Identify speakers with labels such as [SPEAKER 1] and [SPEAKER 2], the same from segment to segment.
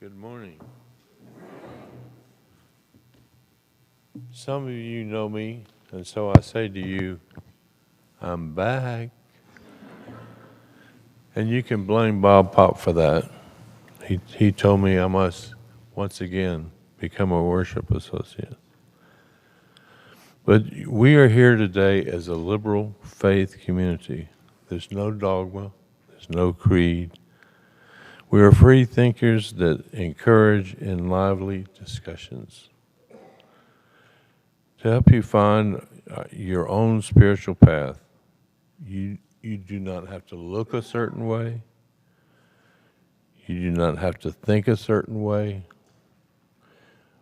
[SPEAKER 1] Good morning. Some of you know me, and so I say to you, I'm back. And you can blame Bob Pop for that. He told me I must once again become a worship associate. But we are here today as a liberal faith community. There's no dogma, there's no creed. We are free thinkers that encourage in lively discussions. To help you find your own spiritual path, you do not have to look a certain way. You do not have to think a certain way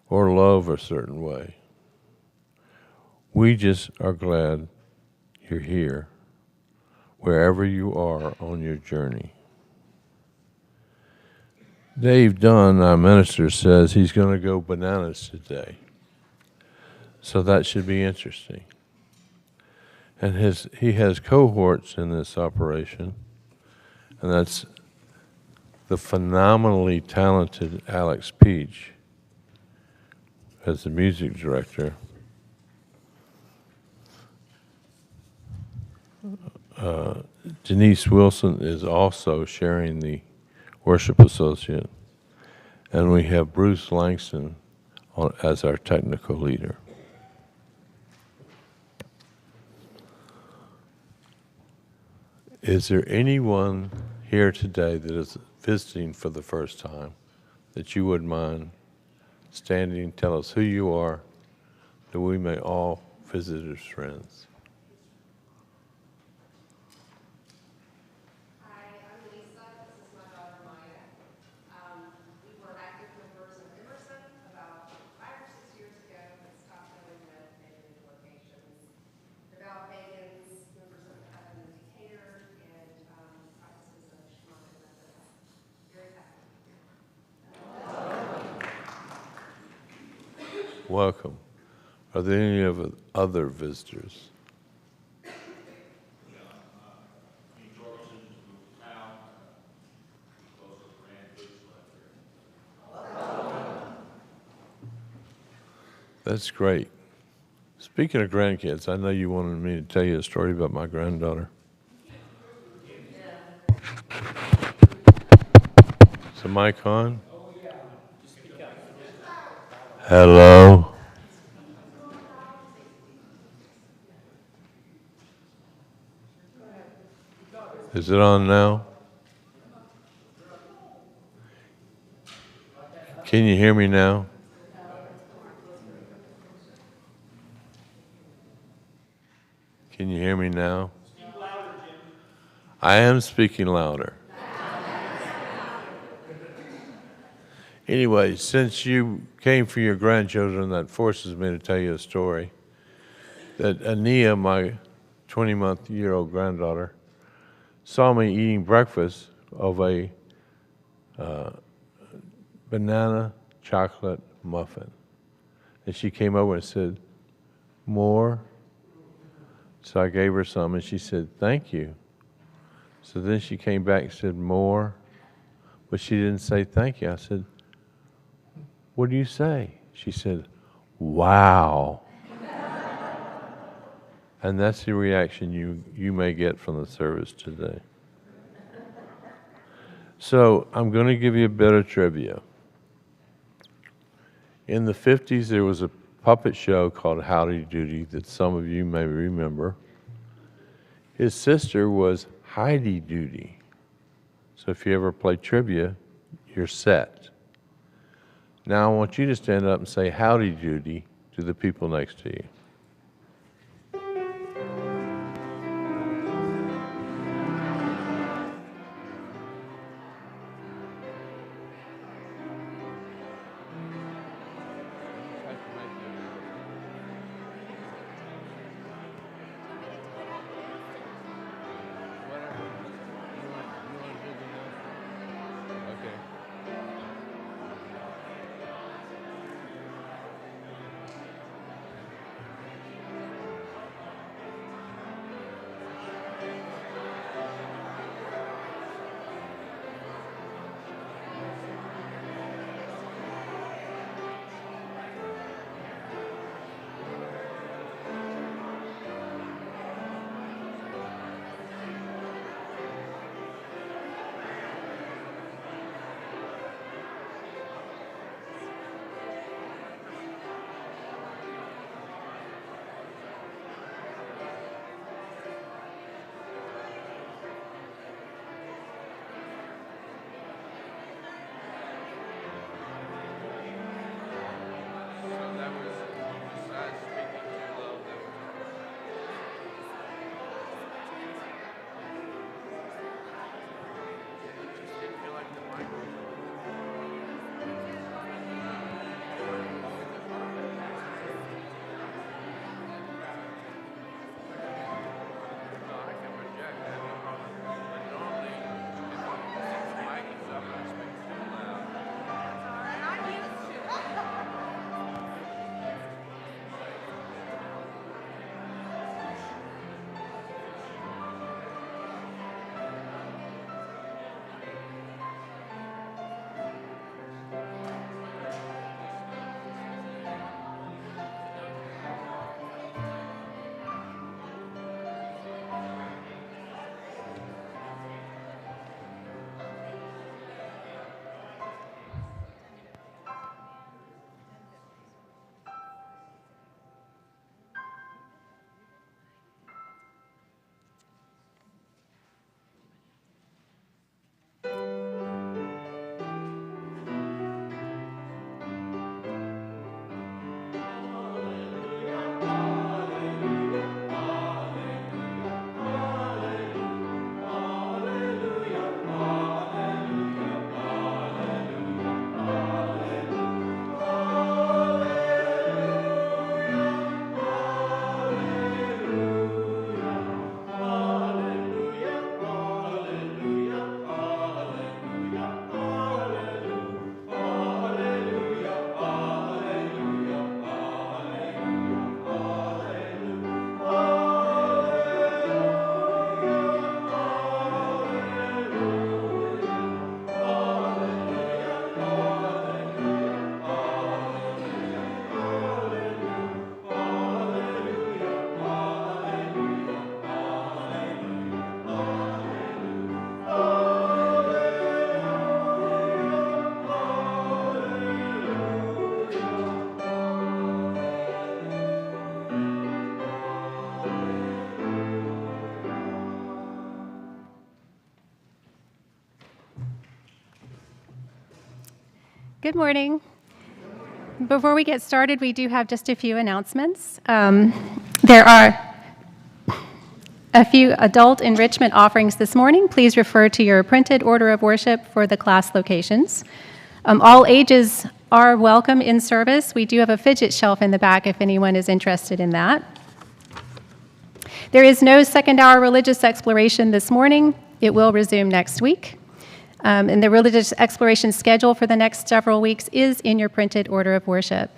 [SPEAKER 1] or love a certain way. We just are glad you're here, wherever you are on your journey. Dave Dunn, our minister, says he's going to go bananas today. So that should be interesting. And he has cohorts in this operation, and that's the phenomenally talented Alex Peach as the music director. Denise Wilson is also sharing the worship associate, and we have Bruce Langston as our technical leader. Is there anyone here today that is visiting for the first time that you wouldn't mind standing and tell us who you are, that we may all visit as friends?
[SPEAKER 2] Hi, I'm Lisa. This is my daughter Maya. We were active members of Emerson about 5 or 6 years ago, but stopped going to negative locations. Devout pagans, members of the Decatur, and practices of shamanic methods. Very happy.
[SPEAKER 1] Welcome. Are there any other visitors? That's great. Speaking of grandkids, I know you wanted me to tell you a story about my granddaughter. Is the mic on? Hello? Is it on now? Can you hear me now? Can you hear me now? I am speaking louder. Anyway, since you came for your grandchildren, that forces me to tell you a story. That Ania, my 20-month-old granddaughter, saw me eating breakfast of a banana chocolate muffin. And she came over and said, "More?" So I gave her some, and she said, "Thank you." So then she came back and said, "More?" But she didn't say thank you. I said, "What do you say?" She said, "Wow." And that's the reaction you may get from the service today. So I'm going to give you a bit of trivia. In the 50s, there was a puppet show called Howdy Doody that some of you may remember. His sister was Heidi Doody. So if you ever play trivia, you're set. Now I want you to stand up and say Howdy Doody to the people next to you.
[SPEAKER 3] Good morning. Before we get started, we do have just a few announcements. There are a few adult enrichment offerings this morning. Please refer to your printed order of worship for the class locations. All ages are welcome in service. We do have a fidget shelf in the back if anyone is interested in that. There is no second hour religious exploration this morning. It will resume next week. And the religious exploration schedule for the next several weeks is in your printed order of worship.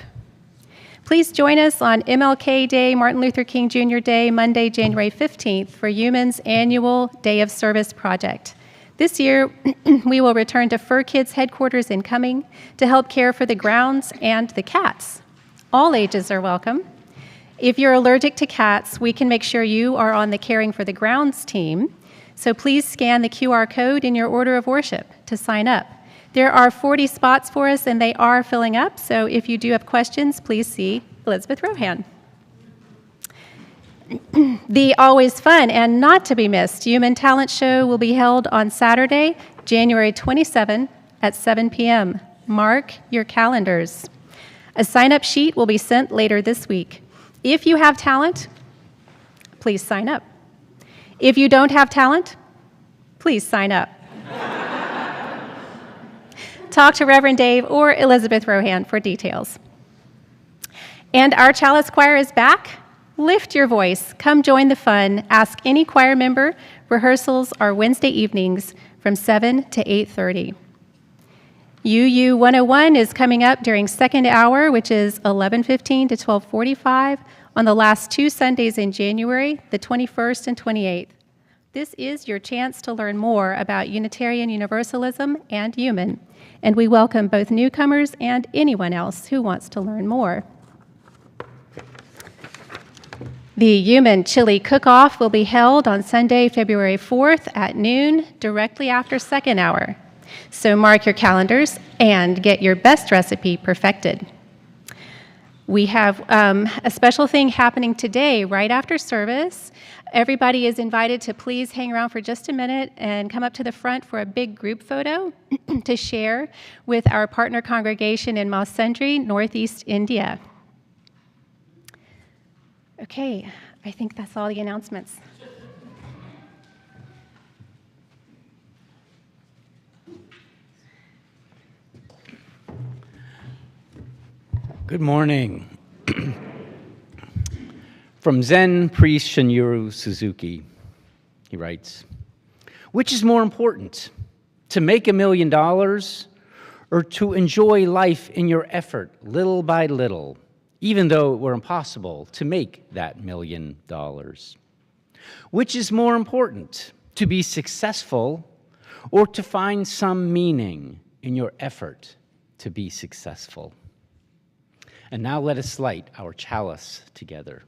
[SPEAKER 3] Please join us on MLK Day, Martin Luther King Jr. Day, Monday, January 15th, for UUMAN's annual Day of Service project. This year, we will return to Fur Kids headquarters in Cumming to help care for the grounds and the cats. All ages are welcome. If you're allergic to cats, we can make sure you are on the Caring for the Grounds team. So please scan the QR code in your order of worship to sign up. There are 40 spots for us, and they are filling up. So if you do have questions, please see Elizabeth Rohan. The always fun and not to be missed UUMAN Talent Show will be held on Saturday, January 27 at 7 p.m. Mark your calendars. A sign-up sheet will be sent later this week. If you have talent, please sign up. If you don't have talent, please sign up. Talk to Reverend Dave or Elizabeth Rohan for details. And our Chalice Choir is back. Lift your voice. Come join the fun. Ask any choir member. Rehearsals are Wednesday evenings from 7 to 8:30. UU 101 is coming up during second hour, which is 11:15 to 12:45 on the last 2 Sundays in January, the 21st and 28th. This is your chance to learn more about Unitarian Universalism and UUMAN, and we welcome both newcomers and anyone else who wants to learn more. The UUMAN Chili Cook-Off will be held on Sunday, February 4th at noon, directly after second hour. So mark your calendars and get your best recipe perfected. We have a special thing happening today right after service. Everybody is invited to please hang around for just a minute and come up to the front for a big group photo to share with our partner congregation in Mausandri, Northeast India. Okay, I think that's all the announcements.
[SPEAKER 4] Good morning. From Zen priest Shiniru Suzuki, he writes, "Which is more important, to make $1 million or to enjoy life in your effort little by little, even though it were impossible to make that $1 million? Which is more important, to be successful or to find some meaning in your effort to be successful?" And now let us light our chalice together.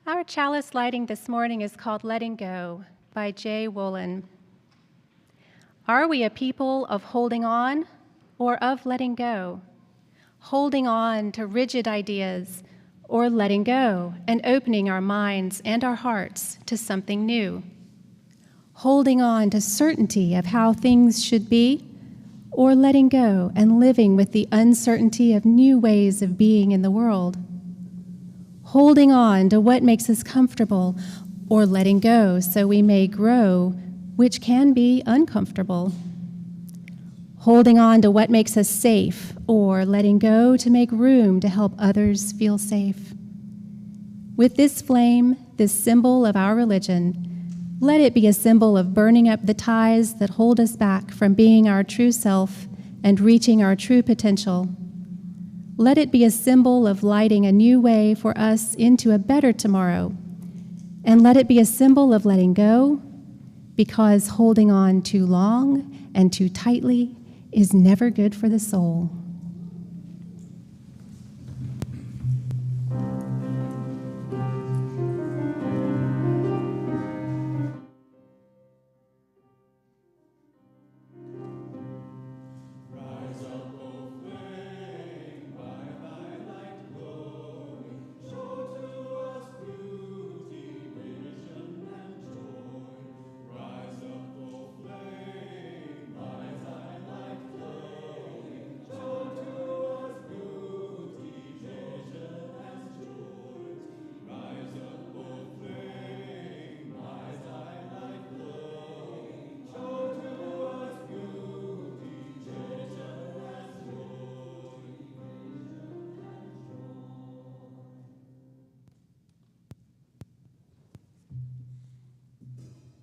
[SPEAKER 3] Our chalice lighting this morning is called Letting Go by Jay Wolin. Are we a people of holding on or of letting go? Holding on to rigid ideas or letting go and opening our minds and our hearts to something new? Holding on to certainty of how things should be or letting go and living with the uncertainty of new ways of being in the world? Holding on to what makes us comfortable or letting go so we may grow, which can be uncomfortable. Holding on to what makes us safe or letting go to make room to help others feel safe. With this flame, this symbol of our religion, let it be a symbol of burning up the ties that hold us back from being our true self and reaching our true potential. Let it be a symbol of lighting a new way for us into a better tomorrow. And let it be a symbol of letting go, because holding on too long and too tightly is never good for the soul.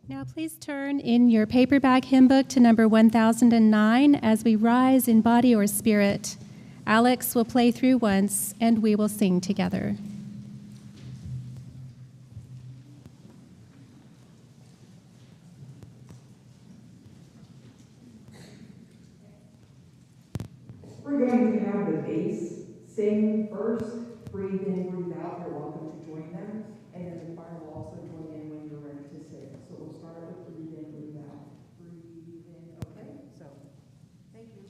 [SPEAKER 3] Now please turn in your paperback hymn book to number 1009 as we rise in body or spirit. Alex will play through once and we will sing together.
[SPEAKER 5] We're going to have the bass sing first, breathe in, breathe out. You're welcome to join them. And then the choir will also join in when you're ready to sing. So we'll start with breathe in, breathe out. Breathe in, okay? So, thank you.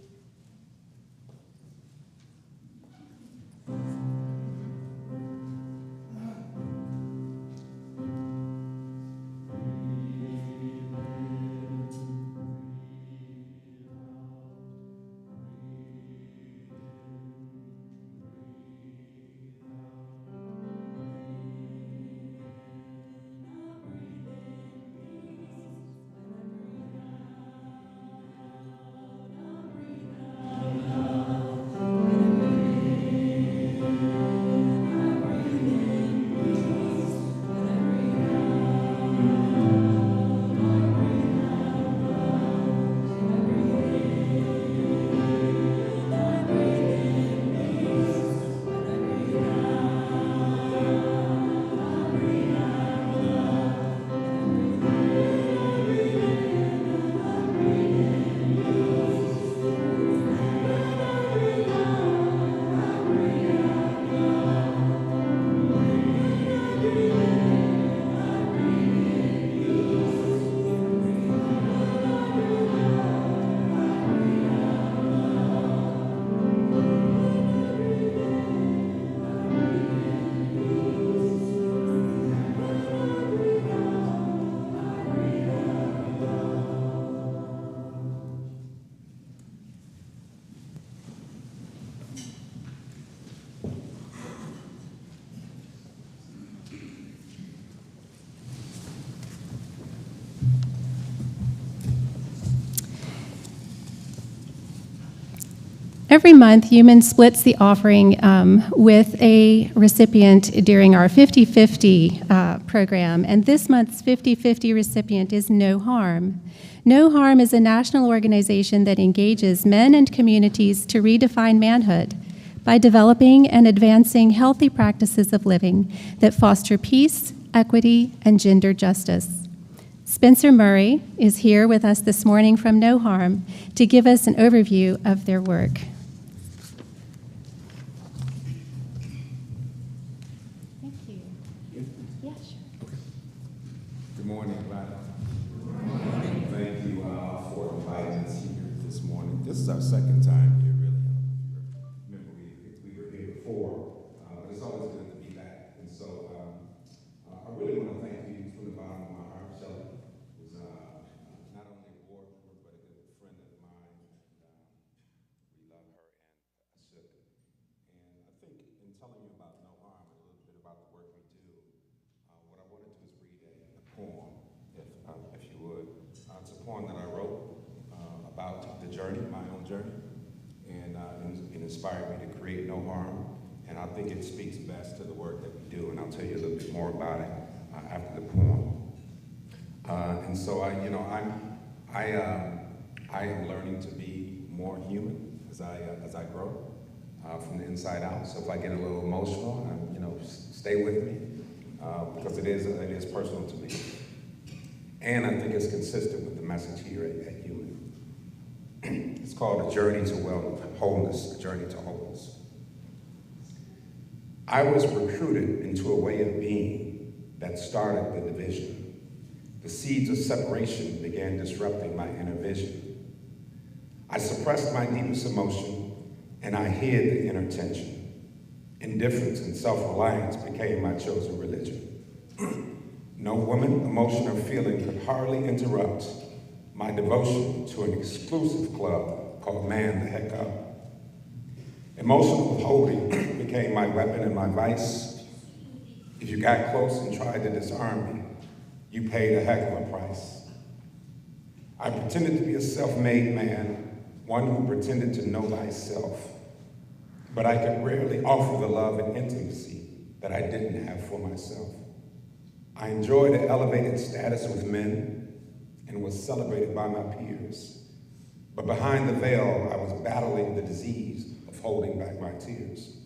[SPEAKER 3] Every month, UUMAN splits the offering with a recipient during our 50-50 program, and this month's 50-50 recipient is No Harm. No Harm is a national organization that engages men and communities to redefine manhood by developing and advancing healthy practices of living that foster peace, equity, and gender justice. Spencer Murray is here with us this morning from No Harm to give us an overview of their work. Thank you. Yeah, sure.
[SPEAKER 6] Good morning, everybody. Good morning. Thank you for inviting us here this morning. This is our second time here, really. Remember, we were here before, but it's always good to be back. And so I really want to thank you from the bottom of my heart. Shelley was not only a board member, but a good friend of mine. And we love her, and I should. And I think in telling you about No Harm and a little bit about the work we do, what I want to do is read a poem, if you would. It's a poem that I wrote about the journey, my own journey, and it inspired me to create No Harm. And I think it speaks best to the work that we do, and I'll tell you a little bit more about it after the poem. And so I am learning to be more human as I grow from the inside out. So if I get a little emotional, stay with me because it is personal to me, and I think it's consistent with the message here at UUMAN. It's called A Journey to Wholeness. A Journey to Wholeness. I was recruited into a way of being that started the division. The seeds of separation began disrupting my inner vision. I suppressed my deepest emotion, and I hid the inner tension. Indifference and self-reliance became my chosen religion. No woman, emotion, or feeling could hardly interrupt my devotion to an exclusive club called Man the Heck Up. Emotional withholding became my weapon and my vice. If you got close and tried to disarm me, you paid a heck of a price. I pretended to be a self-made man, one who pretended to know thyself, but I could rarely offer the love and intimacy that I didn't have for myself. I enjoyed an elevated status with men, and was celebrated by my peers. But behind the veil, I was battling the disease of holding back my tears.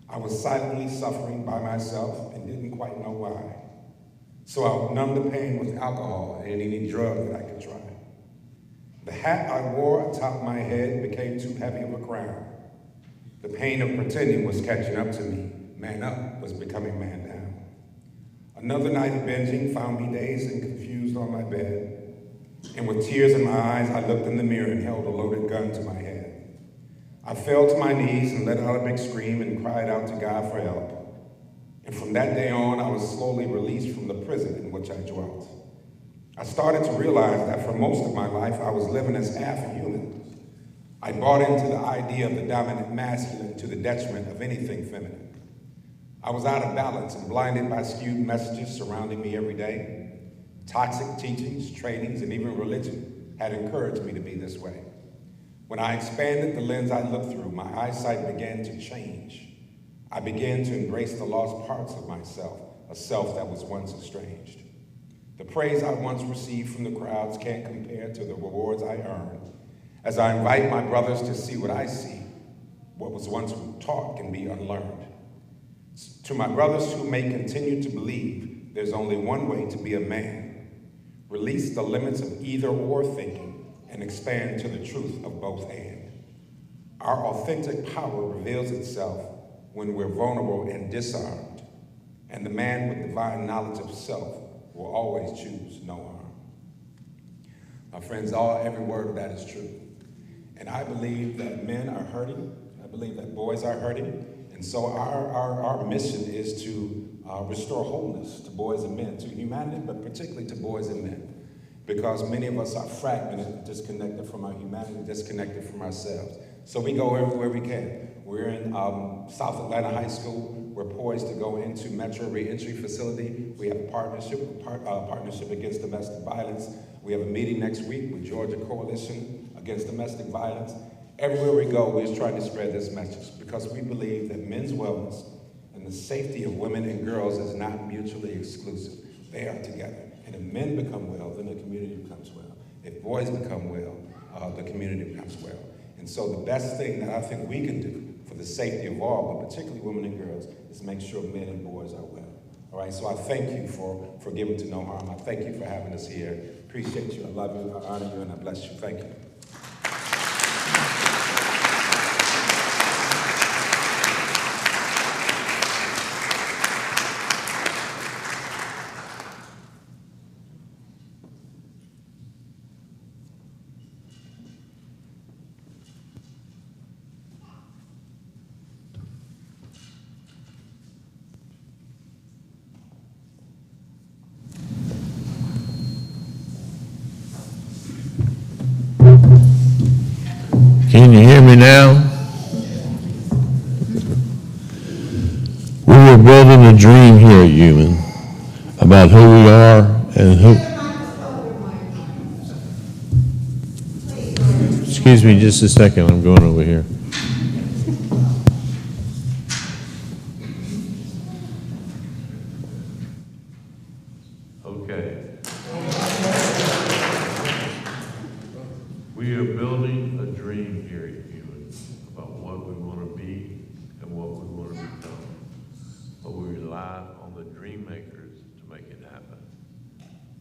[SPEAKER 6] I was silently suffering by myself and didn't quite know why. So I numbed the pain with alcohol and any drug that I could try. The hat I wore atop my head became too heavy of a crown. The pain of pretending was catching up to me. Man up was becoming man down. Another night of binging found me dazed and confused on my bed. And with tears in my eyes, I looked in the mirror and held a loaded gun to my head. I fell to my knees and let out a big scream and cried out to God for help. And from that day on, I was slowly released from the prison in which I dwelt. I started to realize that for most of my life, I was living as half a human. I bought into the idea of the dominant masculine to the detriment of anything feminine. I was out of balance and blinded by skewed messages surrounding me every day. Toxic teachings, trainings, and even religion had encouraged me to be this way. When I expanded the lens I looked through, my eyesight began to change. I began to embrace the lost parts of myself, a self that was once estranged. The praise I once received from the crowds can't compare to the rewards I earned as I invite my brothers to see what I see. What was once taught can be unlearned. To my brothers who may continue to believe there's only one way to be a man, release the limits of either or thinking and expand to the truth of both and. Our authentic power reveals itself when we're vulnerable and disarmed, and the man with divine knowledge of self will always choose no harm. My friends, every word of that is true. And I believe that men are hurting. I believe that boys are hurting. And so our mission is to restore wholeness to boys and men, to humanity, but particularly to boys and men. Because many of us are fragmented, disconnected from our humanity, disconnected from ourselves. So we go everywhere we can. We're in South Atlanta High School. We're poised to go into Metro Reentry Facility. We have a partnership against domestic violence. We have a meeting next week with Georgia Coalition Against Domestic Violence. Everywhere we go, we're trying to spread this message because we believe that men's wellness and the safety of women and girls is not mutually exclusive. They are together. And if men become well, then the community becomes well. If boys become well, the community becomes well. And so the best thing that I think we can do for the safety of all, but particularly women and girls, is make sure men and boys are well. All right, so I thank you for giving to No Harm. I thank you for having us here. Appreciate you, I love you, I honor you, and I bless you. Thank you.
[SPEAKER 1] Can you hear me now? We are building a dream here at UUMAN about who we are and who. Excuse me just a second, I'm going over here. Okay. We are building a dream here at UUMAN about what we want to be and what we want to become. But we rely on the dream makers to make it happen.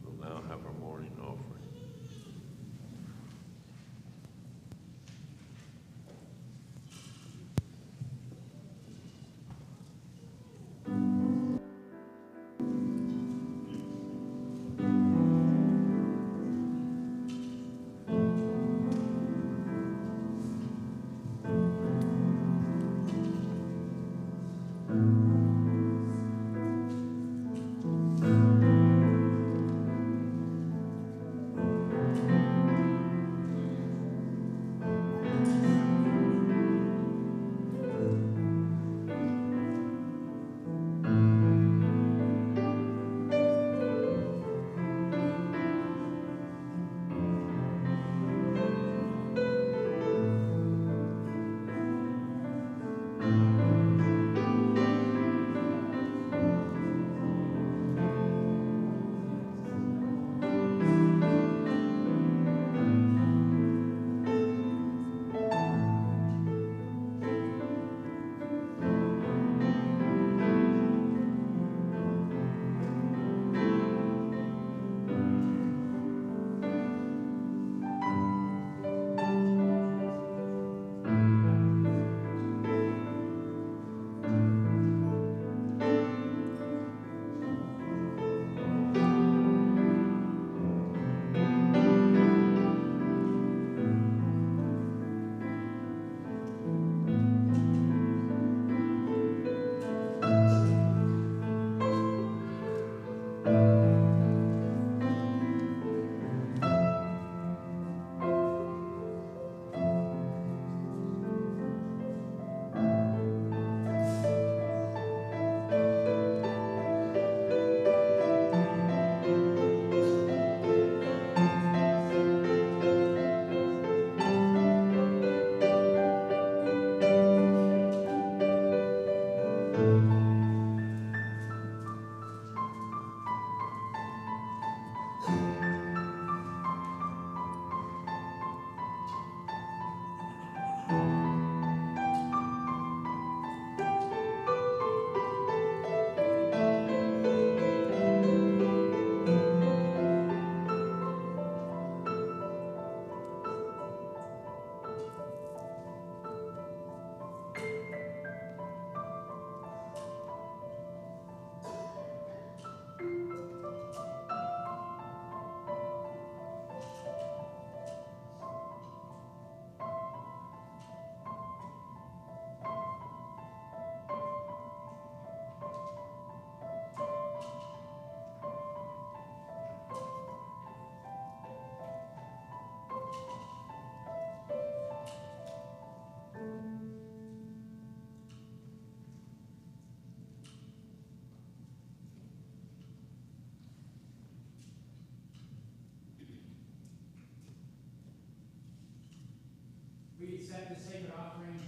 [SPEAKER 1] We'll now have our morning offering.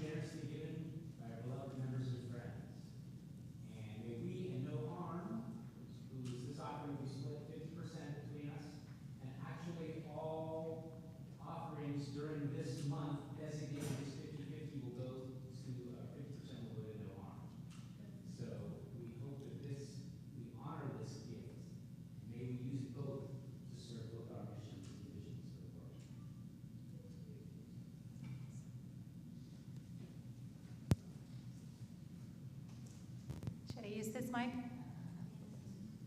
[SPEAKER 4] generously given by our beloved members and friends. And may we, in no harm, whose this offering will be split 50% between us, and actually all offerings during this month designated as 50/50 will go to 50% will go to no harm. So we hope that we honor this gift. May we use it both to serve both our missions and the missions of the world.
[SPEAKER 3] Should I use this mic?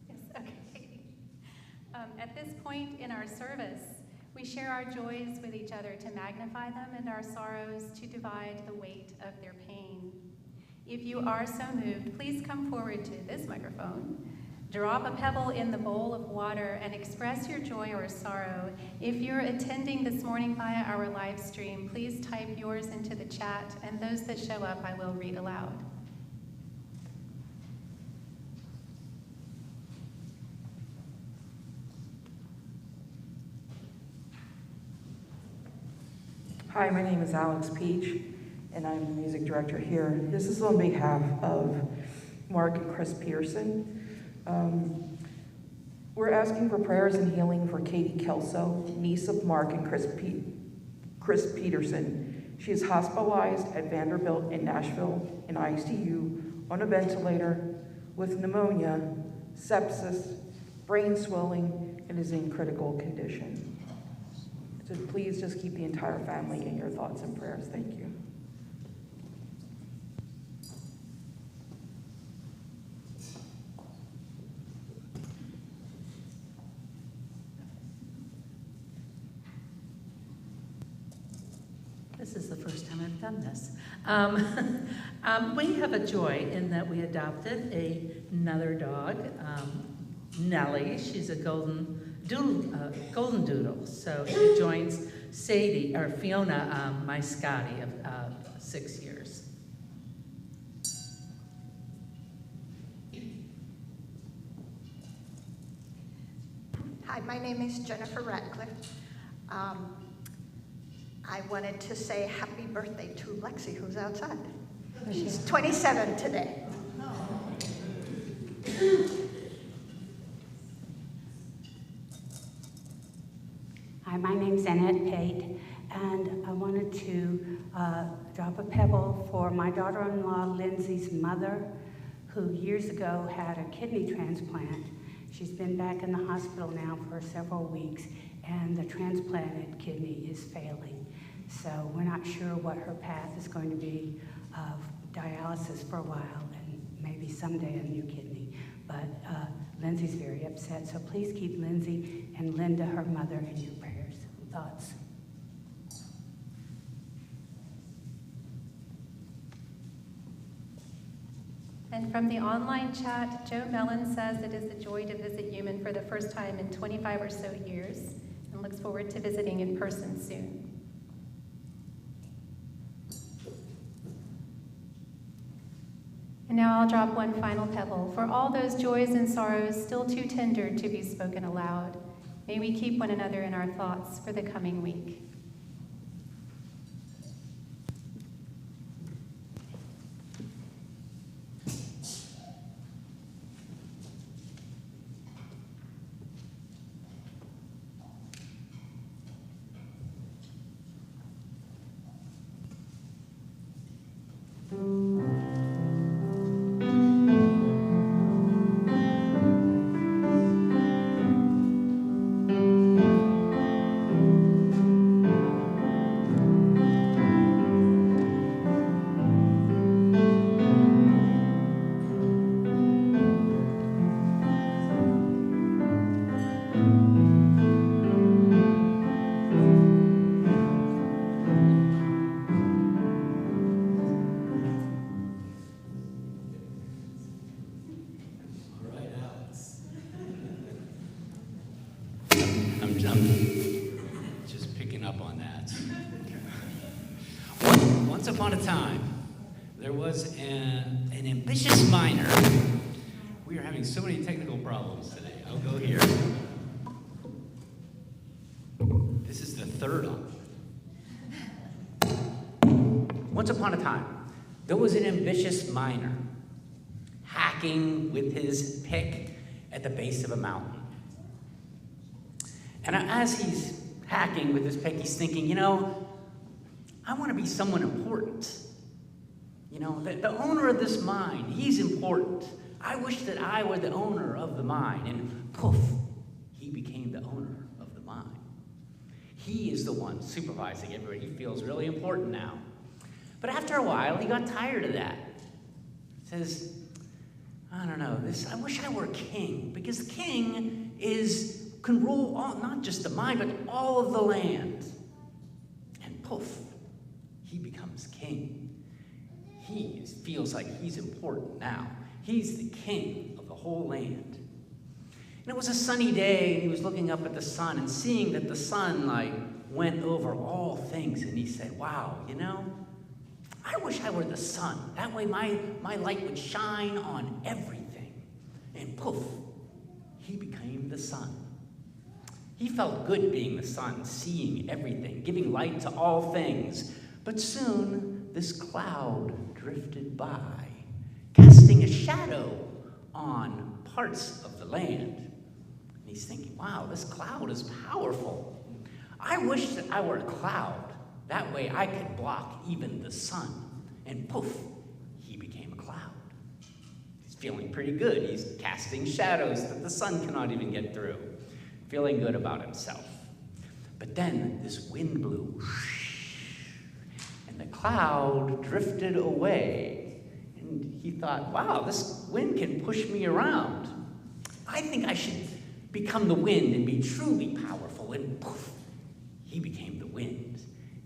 [SPEAKER 3] Yes, okay. At this point in our service, we share our joys with each other to magnify them and our sorrows to divide the weight of their pain. If you are so moved, please come forward to this microphone. Drop a pebble in the bowl of water and express your joy or sorrow. If you're attending this morning via our live stream, please type yours into the chat, and those that show up I will read aloud.
[SPEAKER 5] Hi, my name is Alex Peach, and I'm the music director here. This is on behalf of Mark and Chris Pearson. We're asking for prayers and healing for Katie Kelso, niece of Mark and Chris Peterson. She is hospitalized at Vanderbilt in Nashville in ICU on a ventilator with pneumonia, sepsis, brain swelling, and is in critical condition. So please just keep the entire family in your thoughts and prayers. Thank you.
[SPEAKER 7] This is the first time I've done this. We have a joy in that we adopted another dog, Nellie. She's a golden doodle. So she joins Sadie, or Fiona, my Scotty of 6 years.
[SPEAKER 8] Hi, my name is Jennifer Ratcliffe. I wanted to say happy birthday to Lexi, who's outside. She's 27 today.
[SPEAKER 9] Hi, my name's Annette Pate, and I wanted to drop a pebble for my daughter-in-law, Lindsay's mother, who years ago had a kidney transplant. She's been back in the hospital now for several weeks, and the transplanted kidney is failing. So we're not sure what her path is going to be of dialysis for a while, and maybe someday a new kidney. But Lindsay's very upset, so please keep Lindsay and Linda, her mother, in your prayers and thoughts.
[SPEAKER 3] And from the online chat, Joe Mellon says it is a joy to visit UUMAN for the first time in 25 or so years and looks forward to visiting in person soon. And now I'll drop one final pebble. For all those joys and sorrows still too tender to be spoken aloud, may we keep one another in our thoughts for the coming week.
[SPEAKER 4] Just picking up on that. Once upon a time, there was an ambitious miner. We are having so many technical problems today. I'll go here. This is the third one. Once upon a time, there was an ambitious miner hacking with his pick at the base of a mountain. And as he's hacking with his pick, he's thinking, I want to be someone important. The owner of this mine, he's important. I wish that I were the owner of the mine. And poof, he became the owner of the mine. He is the one supervising everybody. He feels really important now. But after a while, he got tired of that. He says, I don't know, I wish I were king, because the king can rule not just the mine, but all of the land. And poof, he becomes king. He feels like he's important now. He's the king of the whole land. And it was a sunny day, and he was looking up at the sun and seeing that the sun went over all things, and he said, wow, I wish I were the sun. That way my light would shine on everything. And poof, he became the sun. He felt good being the sun, seeing everything, giving light to all things. But soon, this cloud drifted by, casting a shadow on parts of the land. And he's thinking, wow, this cloud is powerful. I wish that I were a cloud. That way I could block even the sun. And poof, he became a cloud. He's feeling pretty good. He's casting shadows that the sun cannot even get through. Feeling good about himself. But then this wind blew, and the cloud drifted away. And he thought, wow, this wind can push me around. I think I should become the wind and be truly powerful. And poof, he became the wind.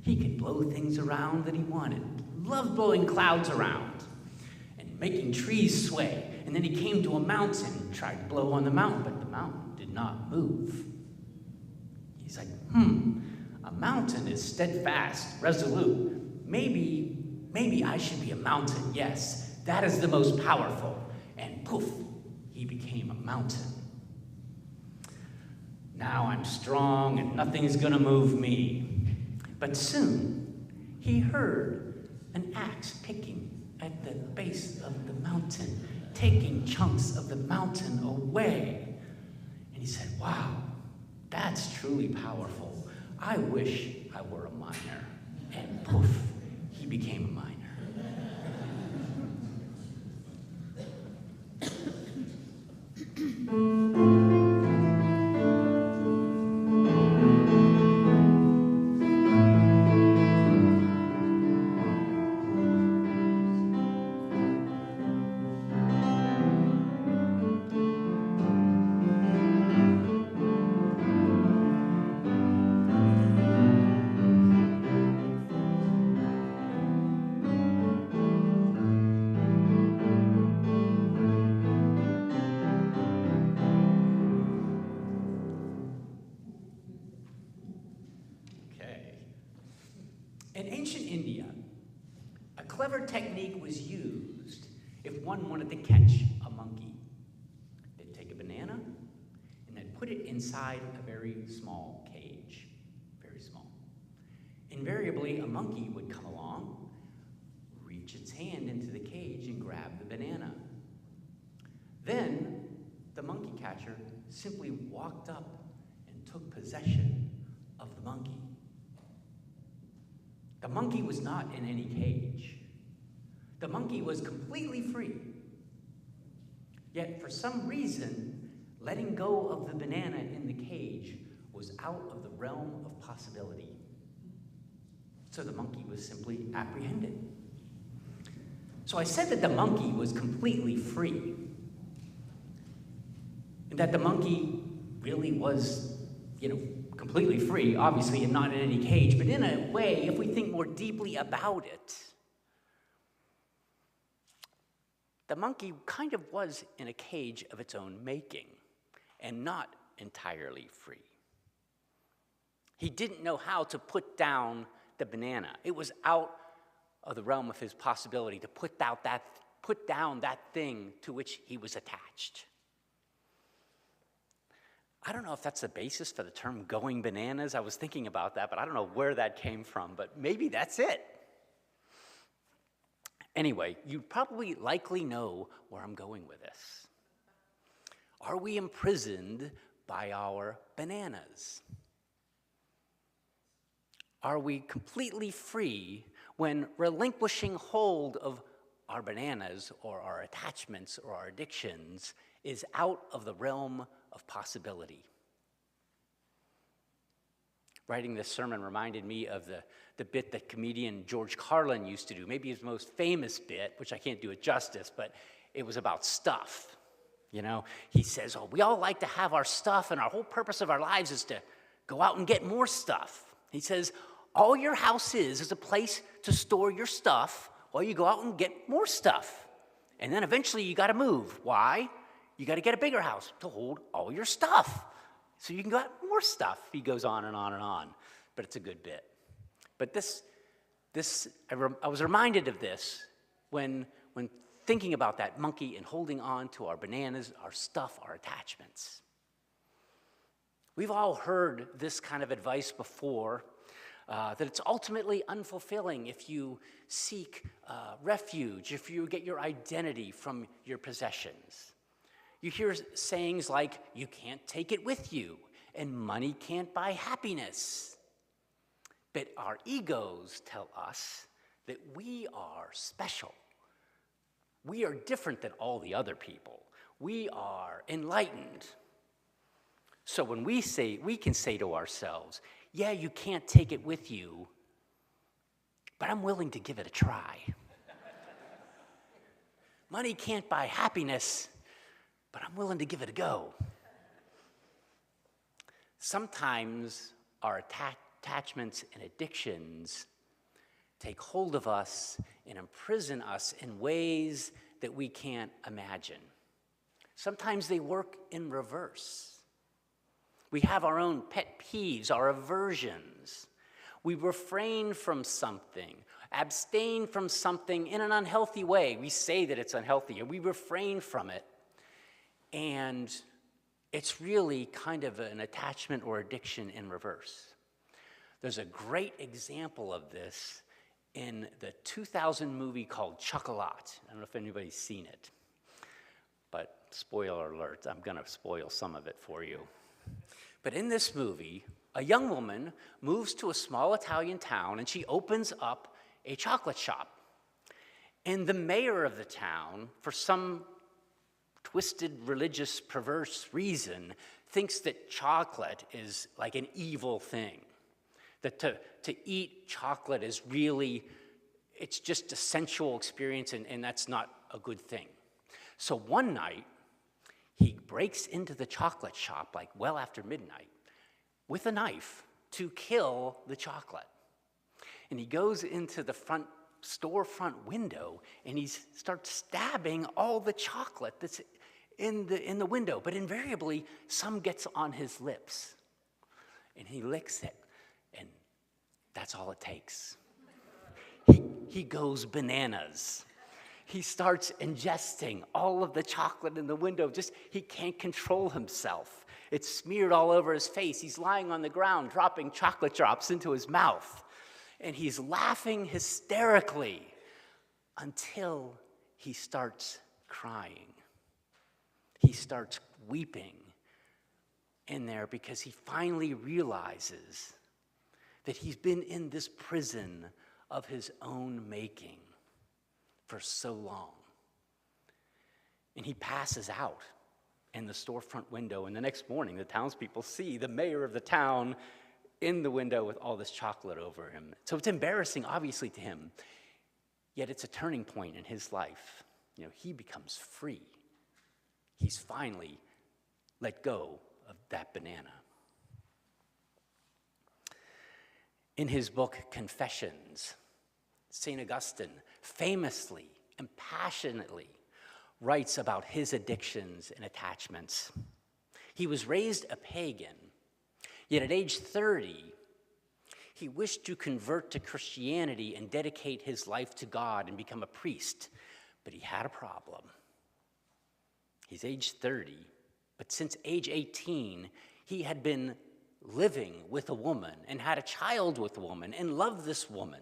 [SPEAKER 4] He could blow things around that he wanted. Loved blowing clouds around and making trees sway. And then he came to a mountain, tried to blow on the mountain, but the mountain did not move. He's like, a mountain is steadfast, resolute. Maybe I should be a mountain. Yes, that is the most powerful. And poof, he became a mountain. Now I'm strong and nothing's gonna move me. But soon he heard an axe picking at the base of the mountain, taking chunks of the mountain away. And he said, wow, that's truly powerful. I wish I were a miner. And poof, he became a miner. In ancient India, a clever technique was used if one wanted to catch a monkey. They'd take a banana and they'd put it inside a very small cage, very small. Invariably, a monkey would come along, reach its hand into the cage and grab the banana. Then the monkey catcher simply walked up and took possession of the monkey. The monkey was not in any cage. The monkey was completely free. Yet for some reason, letting go of the banana in the cage was out of the realm of possibility. So the monkey was simply apprehended. So I said that the monkey was completely free. And that the monkey really was, completely free, obviously, and not in any cage. But in a way, if we think more deeply about it, the monkey kind of was in a cage of its own making and not entirely free. He didn't know how to put down the banana. It was out of the realm of his possibility to put down that thing to which he was attached. I don't know if that's the basis for the term going bananas. I was thinking about that, but I don't know where that came from, but maybe that's it. Anyway, you probably likely know where I'm going with this. Are we imprisoned by our bananas? Are we completely free when relinquishing hold of our bananas or our attachments or our addictions is out of the realm of possibility? Writing this sermon reminded me of the bit that comedian George Carlin used to do, maybe his most famous bit, which I can't do it justice, but it was about stuff. You know, he says, oh, we all like to have our stuff, and our whole purpose of our lives is to go out and get more stuff. He says, all your house is a place to store your stuff while you go out and get more stuff. And then eventually you got to move. Why? You got to get a bigger house to hold all your stuff so you can get more stuff. He goes on and on and on, but it's a good bit. But I was reminded of this when thinking about that monkey and holding on to our bananas, our stuff, our attachments. We've all heard this kind of advice before, that it's ultimately unfulfilling if you seek refuge, if you get your identity from your possessions. You hear sayings like, you can't take it with you, and money can't buy happiness. But our egos tell us that we are special. We are different than all the other people. We are enlightened. So when we can say to ourselves, yeah, you can't take it with you, but I'm willing to give it a try. Money can't buy happiness, but I'm willing to give it a go. Sometimes our attachments and addictions take hold of us and imprison us in ways that we can't imagine. Sometimes they work in reverse. We have our own pet peeves, our aversions. We refrain from something, abstain from something in an unhealthy way. We say that it's unhealthy, and we refrain from it. And it's really kind of an attachment or addiction in reverse. There's a great example of this in the 2000 movie called Chocolat. I don't know if anybody's seen it, but spoiler alert, I'm going to spoil some of it for you. But in this movie, a young woman moves to a small Italian town, and she opens up a chocolate shop. And the mayor of the town, for some twisted, religious, perverse reason, thinks that chocolate is like an evil thing. That to eat chocolate is really, it's just a sensual experience, and that's not a good thing. So one night, he breaks into the chocolate shop, like well after midnight, with a knife to kill the chocolate. And he goes into the storefront window, and he starts stabbing all the chocolate that's in the window. But invariably, some gets on his lips, and he licks it, and that's all it takes. He goes bananas. He starts ingesting all of the chocolate in the window. He can't control himself. It's smeared all over his face. He's lying on the ground, dropping chocolate drops into his mouth. And he's laughing hysterically until he starts crying. He starts weeping in there because he finally realizes that he's been in this prison of his own making for so long. And he passes out in the storefront window, and the next morning the townspeople see the mayor of the town in the window with all this chocolate over him. So it's embarrassing, obviously, to him, yet it's a turning point in his life. You know, he becomes free. He's finally let go of that banana. In his book, Confessions, St. Augustine famously and passionately writes about his addictions and attachments. He was raised a pagan, yet at age 30, he wished to convert to Christianity and dedicate his life to God and become a priest, but he had a problem. He's age 30, but since age 18, he had been living with a woman and had a child with a woman and loved this woman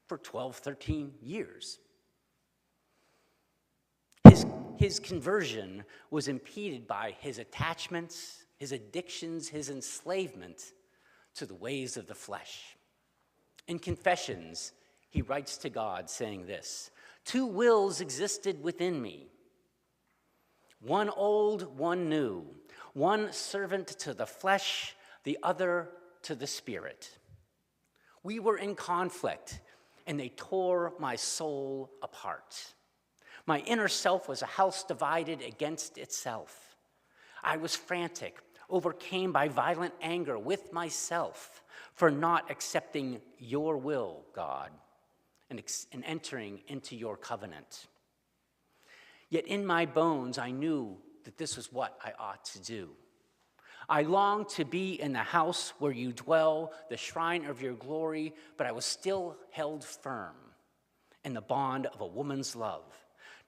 [SPEAKER 4] for 12, 13 years. his conversion was impeded by his attachments, his addictions, his enslavement to the ways of the flesh. In Confessions, he writes to God saying this, "Two wills existed within me, one old, one new, one servant to the flesh, the other to the spirit. We were in conflict, and they tore my soul apart. My inner self was a house divided against itself. I was frantic, overcame by violent anger with myself for not accepting your will, God, and entering into your covenant. Yet in my bones, I knew that this was what I ought to do. I longed to be in the house where you dwell, the shrine of your glory, but I was still held firm in the bond of a woman's love.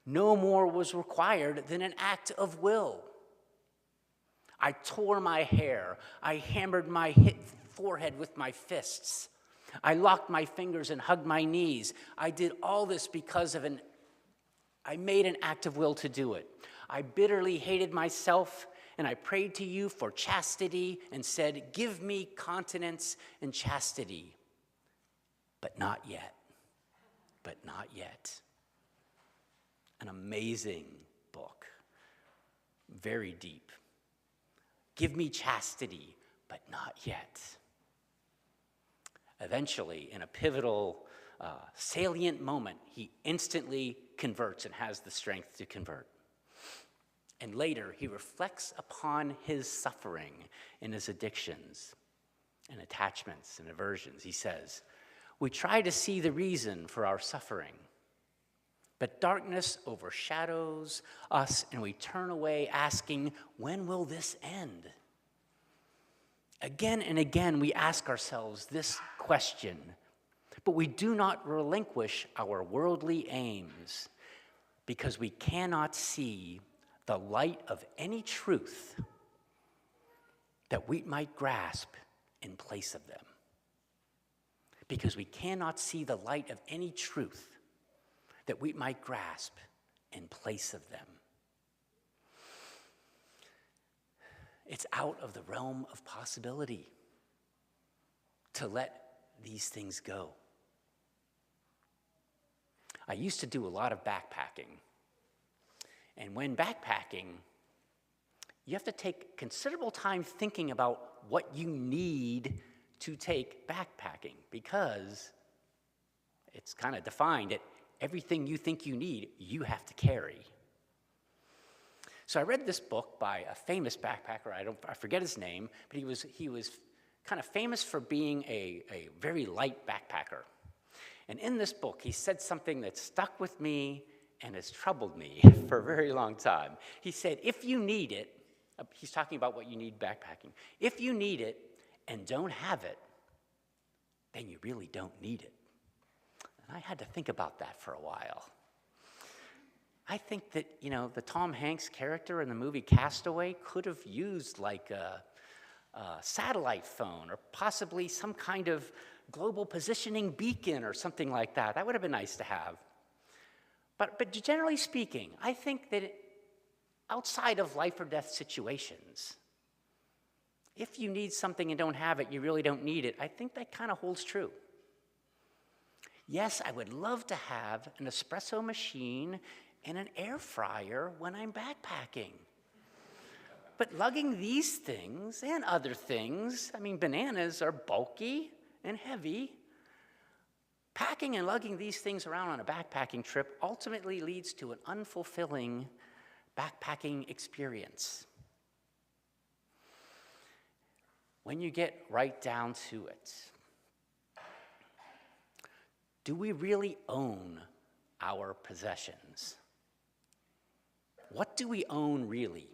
[SPEAKER 4] No more was required than an act of will. I tore my hair. I hammered my forehead with my fists. I locked my fingers and hugged my knees. I did all this because I made an act of will to do it. I bitterly hated myself, and I prayed to you for chastity and said, give me continence and chastity. But not yet. But not yet. An amazing book. Very deep. Give me chastity, but not yet. Eventually, in a pivotal, salient moment, he instantly converts and has the strength to convert. And later, he reflects upon his suffering and his addictions and attachments and aversions. He says, we try to see the reason for our suffering, but darkness overshadows us and we turn away asking, when will this end? Again and again, we ask ourselves this question, but we do not relinquish our worldly aims because we cannot see the light of any truth that we might grasp in place of them. Because we cannot see the light of any truth that we might grasp in place of them. It's out of the realm of possibility to let these things go. I used to do a lot of backpacking. And when backpacking, you have to take considerable time thinking about what you need to take backpacking because it's kind of defined that everything you think you need, you have to carry. So I read this book by a famous backpacker, I forget his name, but he was kind of famous for being a very light backpacker. And in this book, he said something that stuck with me and has troubled me for a very long time. He said, if you need it, he's talking about what you need backpacking. If you need it and don't have it, then you really don't need it. And I had to think about that for a while. I think that, the Tom Hanks character in the movie Castaway could have used like a satellite phone or possibly some kind of global positioning beacon or something like that. That would have been nice to have. But generally speaking, I think that outside of life or death situations, if you need something and don't have it, you really don't need it. I think that kind of holds true. Yes, I would love to have an espresso machine and an air fryer when I'm backpacking. But lugging these things and other things, bananas are bulky and heavy. Packing and lugging these things around on a backpacking trip ultimately leads to an unfulfilling backpacking experience. When you get right down to it, do we really own our possessions? What do we own really?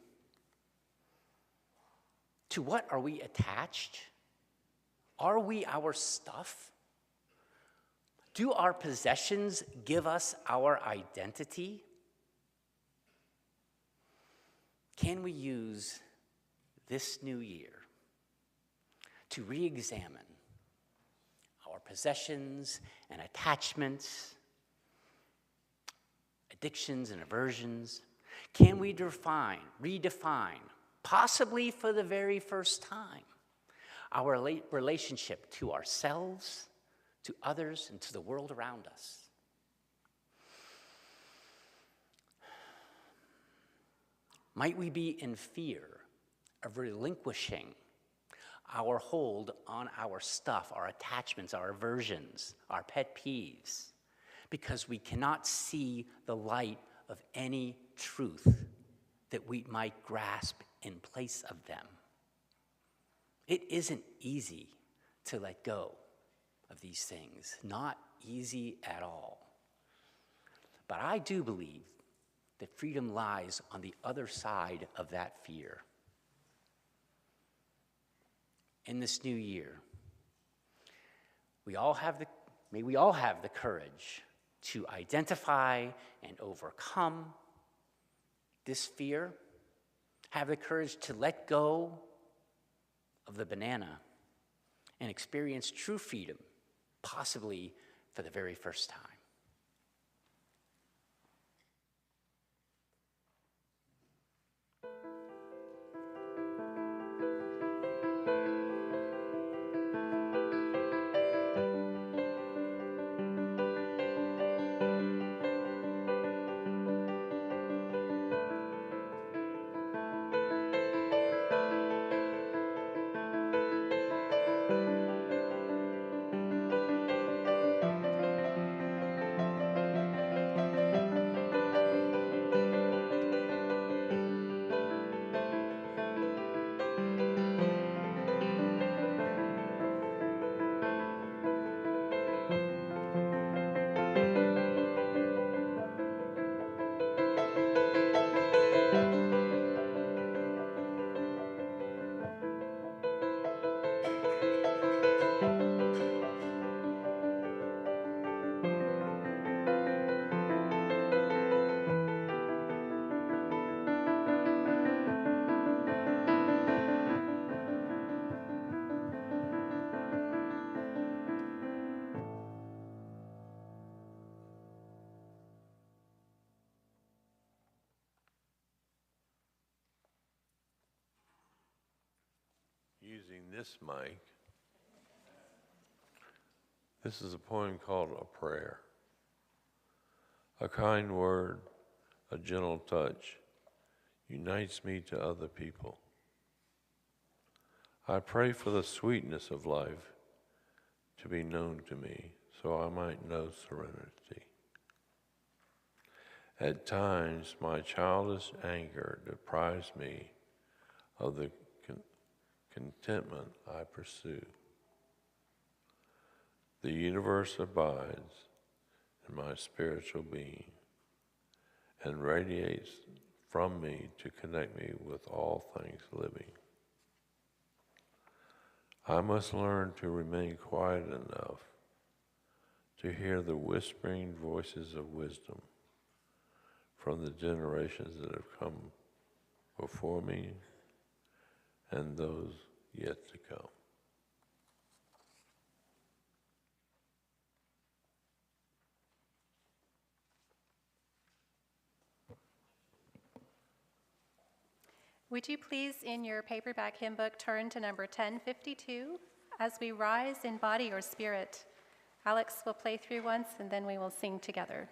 [SPEAKER 4] To what are we attached? Are we our stuff? Do our possessions give us our identity? Can we use this new year to re-examine our possessions and attachments, addictions and aversions, Can we redefine, possibly for the very first time, our relationship to ourselves, to others, and to the world around us? Might we be in fear of relinquishing our hold on our stuff, our attachments, our aversions, our pet peeves, because we cannot see the light of any truth that we might grasp in place of them? It isn't easy to let go of these things, not easy at all. But I do believe that freedom lies on the other side of that fear. In this new year, may we all have the courage to identify and overcome this fear, have the courage to let go of the banana and experience true freedom, possibly for the very first time.
[SPEAKER 1] Using this mic, this is a poem called A Prayer. A kind word, a gentle touch, unites me to other people. I pray for the sweetness of life to be known to me, so I might know serenity. At times, my childish anger deprives me of the contentment I pursue. The universe abides in my spiritual being and radiates from me to connect me with all things living. I must learn to remain quiet enough to hear the whispering voices of wisdom from the generations that have come before me and those yet to come.
[SPEAKER 3] Would you please, in your paperback hymn book, turn to number 1052 as we rise in body or spirit? Alex will play through once, and then we will sing together.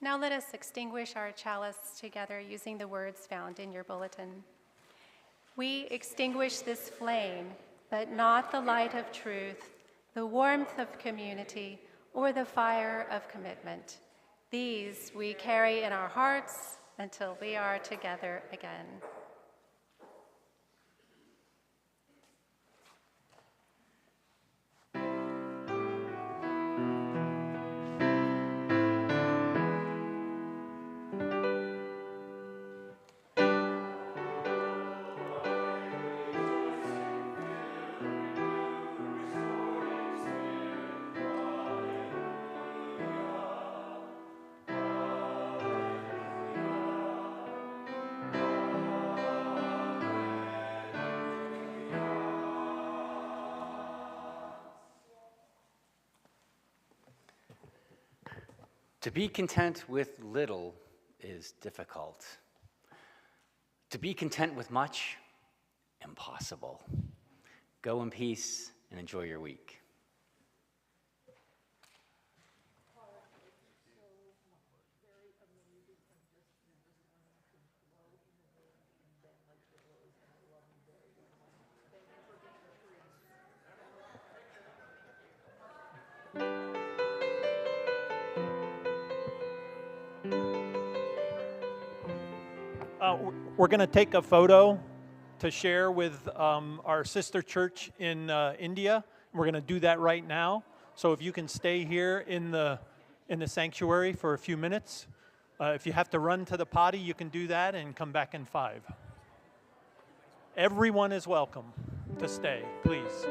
[SPEAKER 3] Now let us extinguish our chalice together using the words found in your bulletin. We extinguish this flame, but not the light of truth, the warmth of community, or the fire of commitment. These we carry in our hearts until we are together again.
[SPEAKER 4] To be content with little is difficult. To be content with much, impossible. Go in peace and enjoy your week.
[SPEAKER 10] We're going to take a photo to share with our sister church in India. We're going to do that right now. So if you can stay here in the sanctuary for a few minutes. If you have to run to the potty, you can do that and come back in 5. Everyone is welcome to stay, please.